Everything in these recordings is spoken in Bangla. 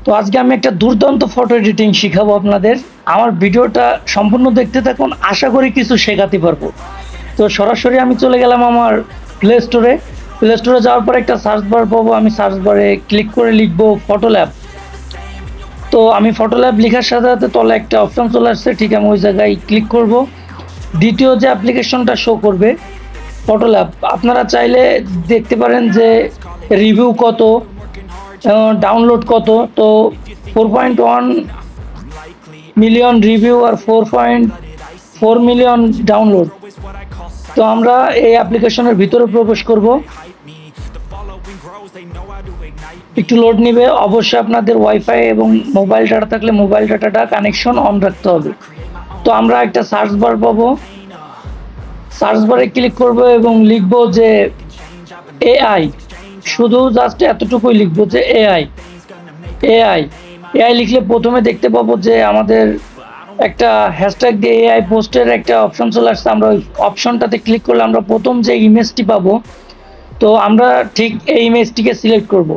তো আজকে আমি একটা দুর্দান্ত ফটো এডিটিং শিখাবো আপনাদের। আমার ভিডিওটা সম্পূর্ণ দেখতে থাকুন, আশা করি কিছু শেখাতে পারবো। তো সরাসরি আমি চলে গেলাম আমার প্লে স্টোরে যাওয়ার পর একটা সার্চ বার পাবো। আমি সার্চ বারে ক্লিক করে লিখবো ফটো ল্যাব। তো আমি ফটো ল্যাব লেখার সাথে সাথে তলে একটা অপশন চলে আসছে, ঠিক আমি ওই জায়গায় ক্লিক করব। দ্বিতীয় যে অ্যাপ্লিকেশনটা শো করবে ফটো ল্যাব, আপনারা চাইলে দেখতে পারেন যে রিভিউ কত, ডাউনলোড কত। তো 4.1 মিলিয়ন রিভিউ আর 4.4 মিলিয়ন ডাউনলোড। তো আমরা এই অ্যাপ্লিকেশনের ভিতরে প্রবেশ করব। একটু লোড নিবে, অবশ্যই আপনাদের ওয়াইফাই এবং মোবাইল ডাটা থাকলে মোবাইল ডাটাটা কানেকশন অন রাখতে হবে। তো আমরা একটা সার্চ বার পাবো, সার্চ বারে ক্লিক করব এবং লিখব যে এআই। শুধু জাস্ট এতটুকুই লিখবো যে এআই এআই এআই লিখলে প্রথমে দেখতে পাবো যে আমাদের একটা হ্যাশট্যাগ দিয়ে এআই পোস্টের একটা অপশন চলে আসছে। আমরা ওই অপশনটাতে ক্লিক করলে আমরা প্রথম যে ইমেজটি পাবো। তো আমরা ঠিক এই ইমেজটিকে সিলেক্ট করব।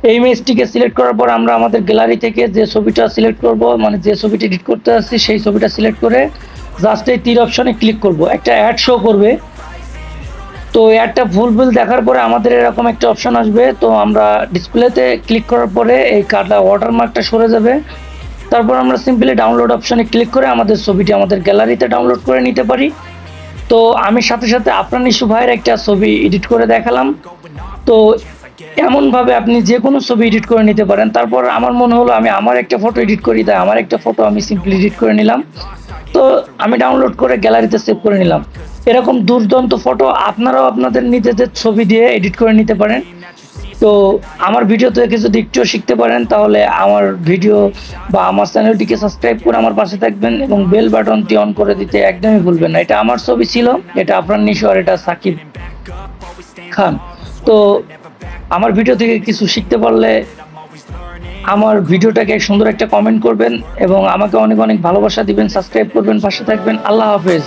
এই ইমেজটিকে সিলেক্ট করার পর আমরা আমাদের গ্যালারি থেকে যে ছবিটা সিলেক্ট করব, মানে যে ছবিটা এডিট করতে আসছি সেই ছবিটা সিলেক্ট করে জাস্ট এই তীর অপশনে ক্লিক করব। একটা অ্যাড শো করবে। তো অ্যাডটা ফুলফিল দেখার পরে আমাদের এরকম একটা অপশন আসবে। তো আমরা ডিসপ্লেতে ক্লিক করার পরে এই কাটা ওয়াটারমার্কটা সরে যাবে। তারপর আমরা সিম্পলি ডাউনলোড অপশনে ক্লিক করে আমাদের ছবিটি আমাদের গ্যালারিতে ডাউনলোড করে নিতে পারি। তো আমি সাথে সাথে আপনার নিশু ভাইয়ের একটা ছবি এডিট করে দেখালাম। তো এমনভাবে আপনি যে কোনো ছবি এডিট করে নিতে পারেন। তারপর আমার মনে হলো আমি আমার একটা ফটো এডিট করি, তাই আমার একটা ফটো আমি সিম্পলি এডিট করে নিলাম। তো আমি ডাউনলোড করে গ্যালারিতে সেভ করে নিলাম। এরকম দুর্দান্ত ফটো আপনারাও আপনাদের নিজেদের ছবি দিয়ে এডিট করে নিতে পারেন। তো আমার ভিডিও থেকে যদি একটু শিখতে পারেন তাহলে আমার ভিডিও বা আমার চ্যানেলটিকে সাবস্ক্রাইব করে আমার পাশে থাকবেন এবং বেল বাটনটি অন করে দিতে একদমই ভুলবেন না। এটা আমার ছবি ছিল, এটা আপনার নিশো আর এটা সাকিব খান। তো আমার ভিডিও থেকে কিছু শিখতে পারলে আমার ভিডিওটাকে সুন্দর একটা কমেন্ট করবেন এবং আমাকে অনেক অনেক ভালোবাসা দিবেন, সাবস্ক্রাইব করবেন, পাশে থাকবেন। আল্লাহ হাফেজ।